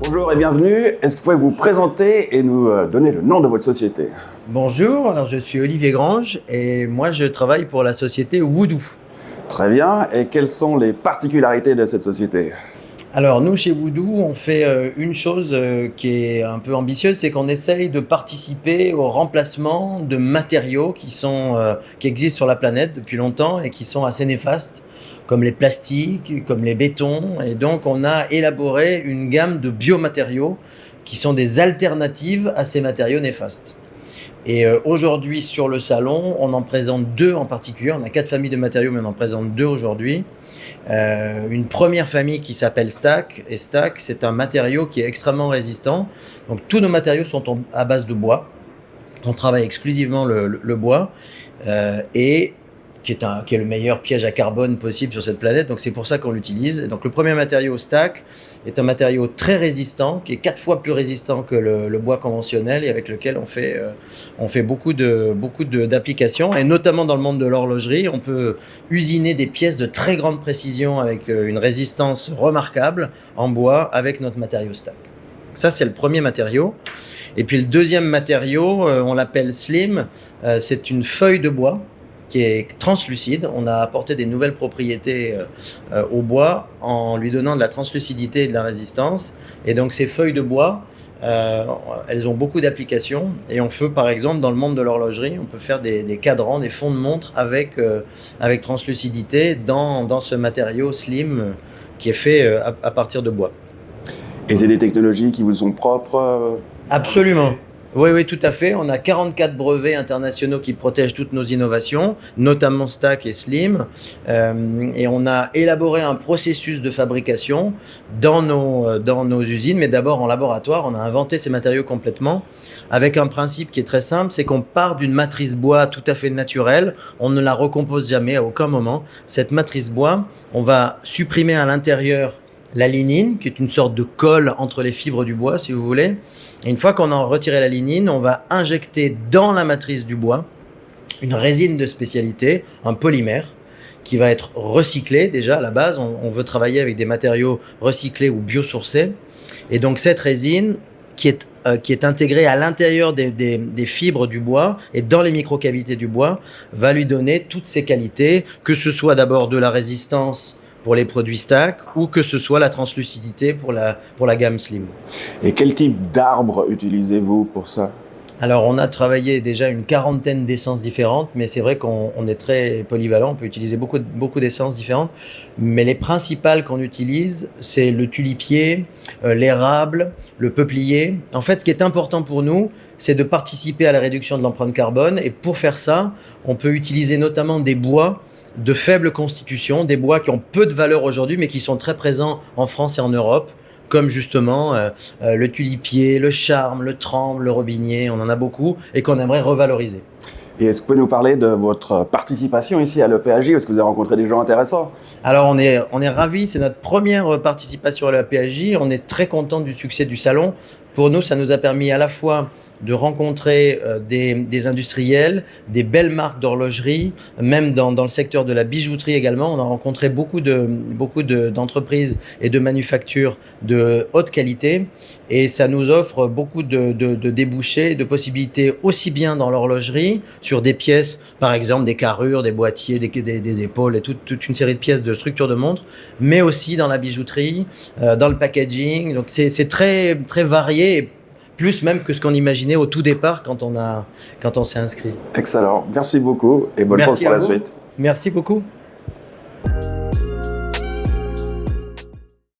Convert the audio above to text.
Bonjour et bienvenue. Est-ce que vous pouvez vous présenter et nous donner le nom de votre société? Bonjour, alors je suis Olivier Grange et moi je travaille pour la société Woodoo. Très bien. Et quelles sont les particularités de cette société? Alors nous chez Woodoo, on fait une chose qui est un peu ambitieuse, c'est qu'on essaye de participer au remplacement de matériaux qui existent sur la planète depuis longtemps et qui sont assez néfastes, comme les plastiques, comme les bétons. Et donc on a élaboré une gamme de biomatériaux qui sont des alternatives à ces matériaux néfastes. Et aujourd'hui sur le salon, on en présente deux en particulier. On a 4 familles de matériaux, mais on en présente 2 aujourd'hui. Une première famille qui s'appelle Stack. Et Stack, c'est un matériau qui est extrêmement résistant. Donc tous nos matériaux sont à base de bois. On travaille exclusivement le bois. Et qui est le meilleur piège à carbone possible sur cette planète, donc c'est pour ça qu'on l'utilise. Et donc le premier matériau Stack est un matériau très résistant, qui est 4 fois plus résistant que le bois conventionnel et avec lequel on fait beaucoup d'applications, et notamment dans le monde de l'horlogerie, on peut usiner des pièces de très grande précision avec une résistance remarquable en bois avec notre matériau Stack. Ça, c'est le premier matériau. Et puis le deuxième matériau, on l'appelle Slim, c'est une feuille de bois qui est translucide. On a apporté des nouvelles propriétés au bois en lui donnant de la translucidité et de la résistance. Et donc ces feuilles de bois, elles ont beaucoup d'applications. Et on peut, par exemple, dans le monde de l'horlogerie, on peut faire des cadrans, des fonds de montre avec translucidité dans ce matériau Slim qui est fait à partir de bois. Et c'est des technologies qui vous sont propres? Absolument. Oui, tout à fait. On a 44 brevets internationaux qui protègent toutes nos innovations, notamment Stack et Slim. Et on a élaboré un processus de fabrication dans nos usines, mais d'abord en laboratoire. On a inventé ces matériaux complètement avec un principe qui est très simple, c'est qu'on part d'une matrice bois tout à fait naturelle. On ne la recompose jamais à aucun moment. Cette matrice bois, on va supprimer à l'intérieur la lignine, qui est une sorte de colle entre les fibres du bois, si vous voulez. Et une fois qu'on a retiré la lignine, on va injecter dans la matrice du bois une résine de spécialité, un polymère, qui va être recyclé déjà à la base. On veut travailler avec des matériaux recyclés ou biosourcés. Et donc cette résine, qui est intégrée à l'intérieur des fibres du bois et dans les microcavités du bois, va lui donner toutes ses qualités, que ce soit d'abord de la résistance pour les produits Stack, ou que ce soit la translucidité pour la gamme Slim. Et quel type d'arbre utilisez-vous pour ça? Alors, on a travaillé déjà une 40aine d'essences différentes, mais c'est vrai qu'on est très polyvalent, on peut utiliser beaucoup d'essences différentes, mais les principales qu'on utilise, c'est le tulipier, l'érable, le peuplier. En fait, ce qui est important pour nous, c'est de participer à la réduction de l'empreinte carbone, et pour faire ça, on peut utiliser notamment des bois de faible constitution, des bois qui ont peu de valeur aujourd'hui, mais qui sont très présents en France et en Europe, comme justement le tulipier, le charme, le tremble, le robinier, on en a beaucoup, et qu'on aimerait revaloriser. Et est-ce que vous pouvez nous parler de votre participation ici à l'EPAJ? Est-ce que vous avez rencontré des gens intéressants? Alors on est ravis, c'est notre première participation à l'EPAJ, on est très content du succès du salon. Pour nous, ça nous a permis à la fois de rencontrer des industriels, des belles marques d'horlogerie, même dans le secteur de la bijouterie également. On a rencontré beaucoup d'entreprises et de manufactures de haute qualité, et ça nous offre beaucoup de débouchés, de possibilités aussi bien dans l'horlogerie, sur des pièces, par exemple des carrures, des boîtiers, des épaules et toute une série de pièces de structure de montre, mais aussi dans la bijouterie, dans le packaging. Donc c'est très, très varié, plus même que ce qu'on imaginait au tout départ quand on s'est inscrit. Excellent. Merci beaucoup et bonne chance pour la suite. Merci beaucoup.